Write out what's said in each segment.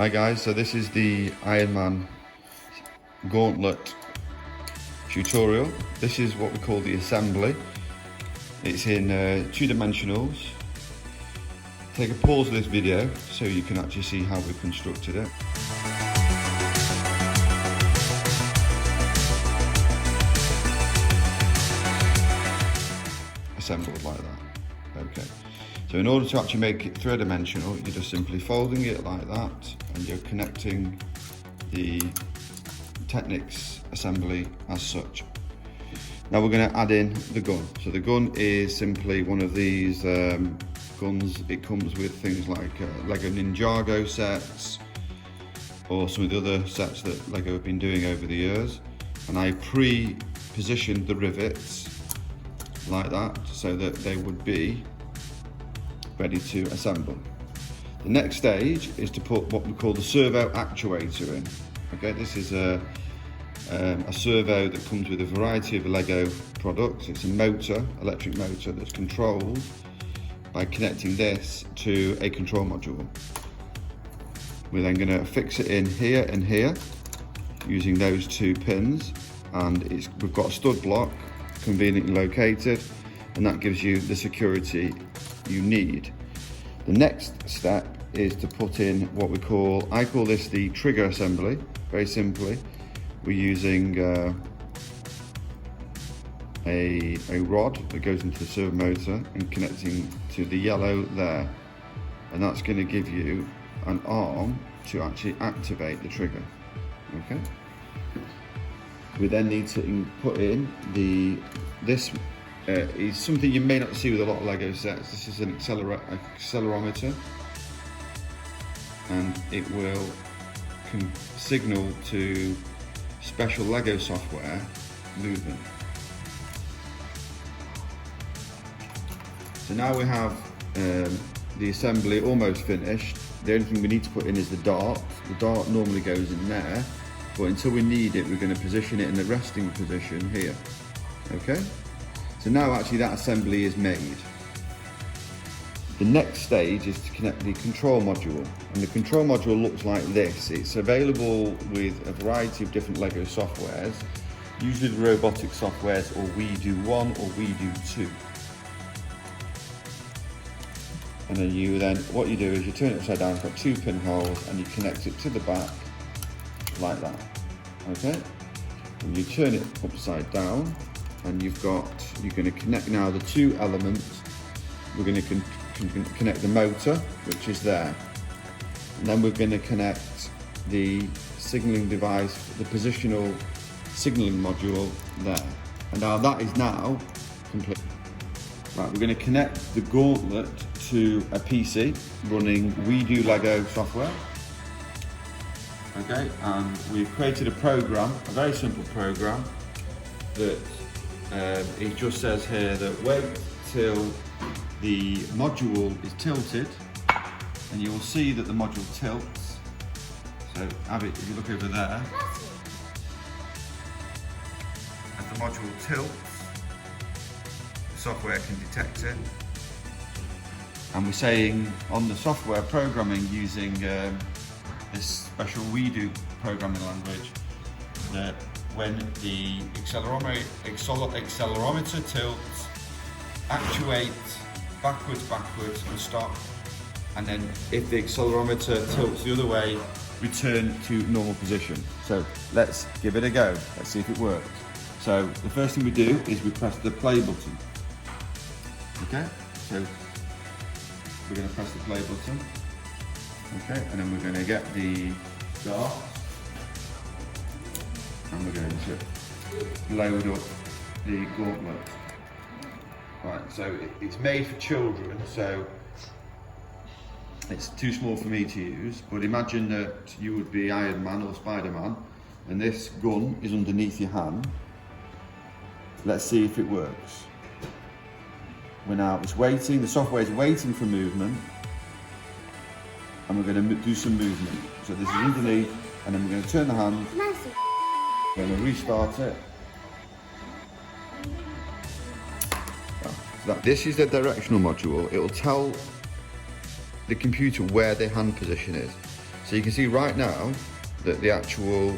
Hi guys, so this is the Iron Man gauntlet tutorial. This is what we call the assembly. It's in 2 dimensionals. Take a pause of this video so you can actually see how we've constructed it. Assembled like that. Okay. So in order to actually make it 3-dimensional, you're just simply folding it like that and you're connecting the Technics assembly as such. Now we're going to add in the gun. So the gun is simply one of these guns. It comes with things like Lego Ninjago sets or some of the other sets that Lego have been doing over the years. And I pre-positioned the rivets like that so that they would be ready to assemble. The next stage is to put what we call the servo actuator in. Okay, this is a servo that comes with a variety of Lego products. It's a motor, electric motor, that's controlled by connecting this to a control module. We're then going to fix it in here and here using those 2 pins, and we've got a stud block conveniently located, and that gives you the security you need. The next step is to put in what I call this the trigger assembly. Very simply, we're using a rod that goes into the servo motor and connecting to the yellow there, and that's going to give you an arm to actually activate the trigger. Okay. We then need to put in this is something you may not see with a lot of Lego sets. This is an accelerometer, and it will signal to special Lego software movement. So now we have the assembly almost finished. The only thing we need to put in is the dart. The dart normally goes in there, but until we need it, we're going to position it in the resting position here. Okay? So now actually that assembly is made. The next stage is to connect the control module, and the control module looks like this. It's available with a variety of different Lego softwares, usually the robotic softwares, or We Do 1 or We Do 2. And then what you do is you turn it upside down, it's got 2 pinholes, and you connect it to the back like that. Okay? And you turn it upside down, and you're going to connect now the 2 elements. We're going to connect the motor, which is there, and then we're going to connect the signaling device, the positional signaling module there. And now that is now complete. Right, we're going to connect the gauntlet to a PC running We Do Lego software. Okay, and we've created a program, a very simple program, that it just says here that wait till the module is tilted, and you will see that the module tilts. So Abby, if you look over there, as the module tilts, the software can detect it. And we're saying on the software programming using this special We Do programming language that when the accelerometer tilts, actuate backwards and stop, and then if the accelerometer tilts the other way, return to normal position. So let's give it a go. Let's see if it works. So the first thing we do is we press the play button. Okay, so we're going to press the play button. Okay, and then we're going to get the dart, and we're going to load up the gauntlet. Right, so it's made for children, so it's too small for me to use, but imagine that you would be Iron Man or Spider-Man, and this gun is underneath your hand. Let's see if it works. It's waiting, the software is waiting for movement, and we're going to do some movement. So this is underneath, and then we're going to turn the hand, we're going to restart it. This is the directional module. It will tell the computer where the hand position is. So you can see right now that the actual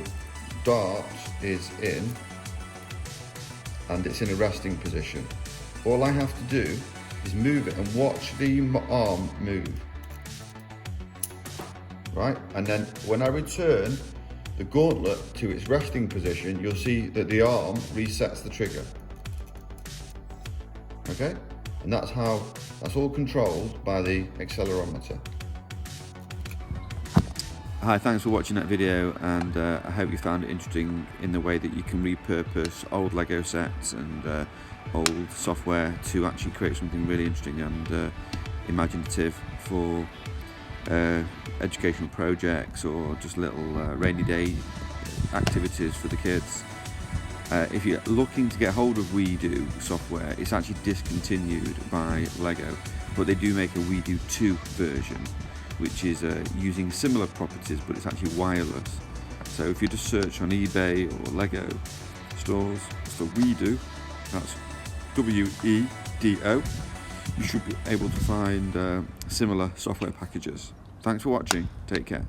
dart is in and it's in a resting position. All I have to do is move it and watch the arm move. Right, and then when I return the gauntlet to its resting position, you'll see that the arm resets the trigger. Okay, and that's all controlled by the accelerometer. Hi, thanks for watching that video, and I hope you found it interesting in the way that you can repurpose old Lego sets and old software to actually create something really interesting and imaginative for educational projects or just little rainy day activities for the kids. If you're looking to get hold of WeDo software, it's actually discontinued by Lego, but they do make a WeDo 2 version, which is using similar properties, but it's actually wireless. So if you just search on eBay or Lego stores for WeDo, that's W-E-D-O, you should be able to find similar software packages. Thanks for watching, take care.